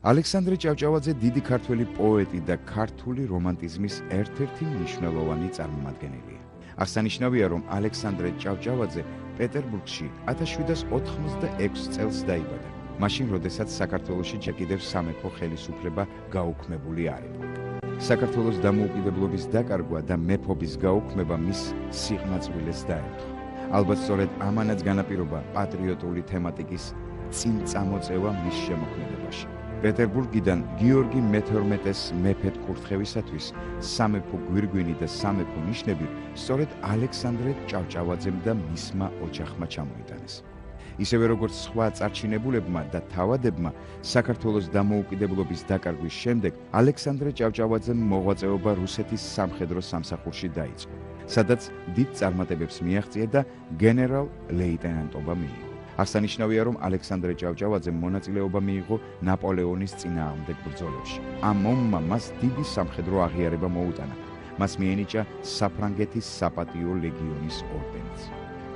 ალექსანდრე ჭავჭავაძე დიდი ქართველი პოეტი და ქართული რომანტიზმის ერთ-ერთი მნიშვნელოვანი წარმომადგენელია. აღსანიშნავია, რომ ალექსანდრე ჭავჭავაძე პეტერბურგში 1786 წელს დაიბადა. მაშინ, როდესაც საქართველოში ჯერ კიდევ სამეფო ხელისუფლება გაუქმებული არ იყო. საქართველოს დამოუკიდებლობის დაკარგვა და მეფობის გაუქმება მის სიღმაწვილეს დაემთხვა. ალბათ სწორედ ამანაც განაპირობა პატრიოტული თემატიკის წინწამოწევა მის შემოქმედებაში. პეტერბურგიდან გიორგი მე-12-ის მეფედ კურთხევისათვის სამეფო გვირგვინი და სამეფო ნიშნები სწორედ ალექსანდრე ჭავჭავაძემ და მისმა ოჯახმა ჩამოიტანეს. ისევე როგორც სხვა წარჩინებულებმა და თავადებმა საქართველოს დამოუკიდებლობის დაკარგვის შემდეგ ალექსანდრე ჭავჭავაძემ მოღვაწეობა რუსეთის სამხედრო სამსახურში დაიწყო, სადაც დიდ წარმატებებს მიაღწია და გენერალ-ლეიტენანტობა მიიღო. აღსანიშნავია, რომ ალექსანდრე ჭავჭავაძემ მონაწილეობა მიიღო ნაპოლეონის წინააღმდეგ ბრძოლებში. ამ ომმა მას დიდი სამხედრო აღიარება მოუტანა. მას მიენიჭა საფრანგეთის საპატიო ლეგიონის ორდენიც.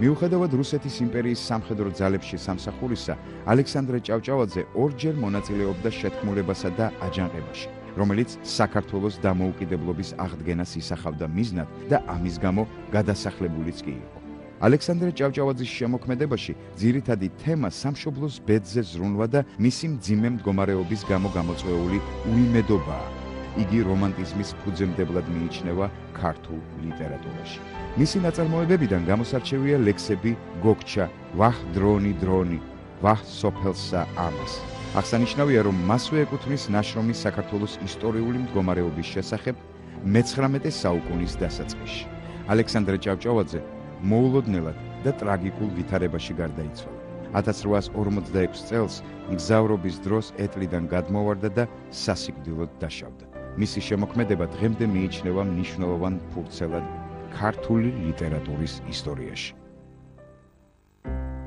მიუხედავად რუსეთის იმპერიის სამხედრო ძალებში სამსახურისა, ალექსანდრე ჭავჭავაძე ორჯერ მონაწილეობდა შეთქმულებასა და აჯანყებაში, რომელიც საქართველოს დამოუკიდებლობის აღდგენას ისახავდა მიზნად და ამის გამო გადასახლებულიც კი იყო. ალექსანდრე ჭავჭავაძის შემოქმედებაში ძირითადი თემა სამშობლოს ბედზე ზრუნვა და მისი მძიმე მდგომარეობის გამო გამოწვეული უიმედობაა. იგი რომანტიზმის ფუძემდებლად მიიჩნევა ქართულ ლიტერატურაში. მისი ნაწარმოებებიდან გამოსარჩევია ლექსები გოგჩა, ვაჰ დრონი დრონი, ვაჰ სოფელსა ამას. აღსანიშნავია, რომ მასვე ეკუთვნის ნაშრომი საქართველოს ისტორიული მდგომარეობის შესახებ მე-19 საუკუნის დასაწყისში. ალექსანდრე ჭავჭავაძე მოულოდნელად და ტრაგიკულ ვითარებაში გარდაიცვალა. 1846 წელს მგზავრობის დროს ეტლიდან გადმოვარდა და სასიკვდილოდ დაშავდა. მისი შემოქმედება დღემდე მიიჩნევა მნიშვნელოვან ფურცელად ქართული ლიტერატურის ისტორიაში.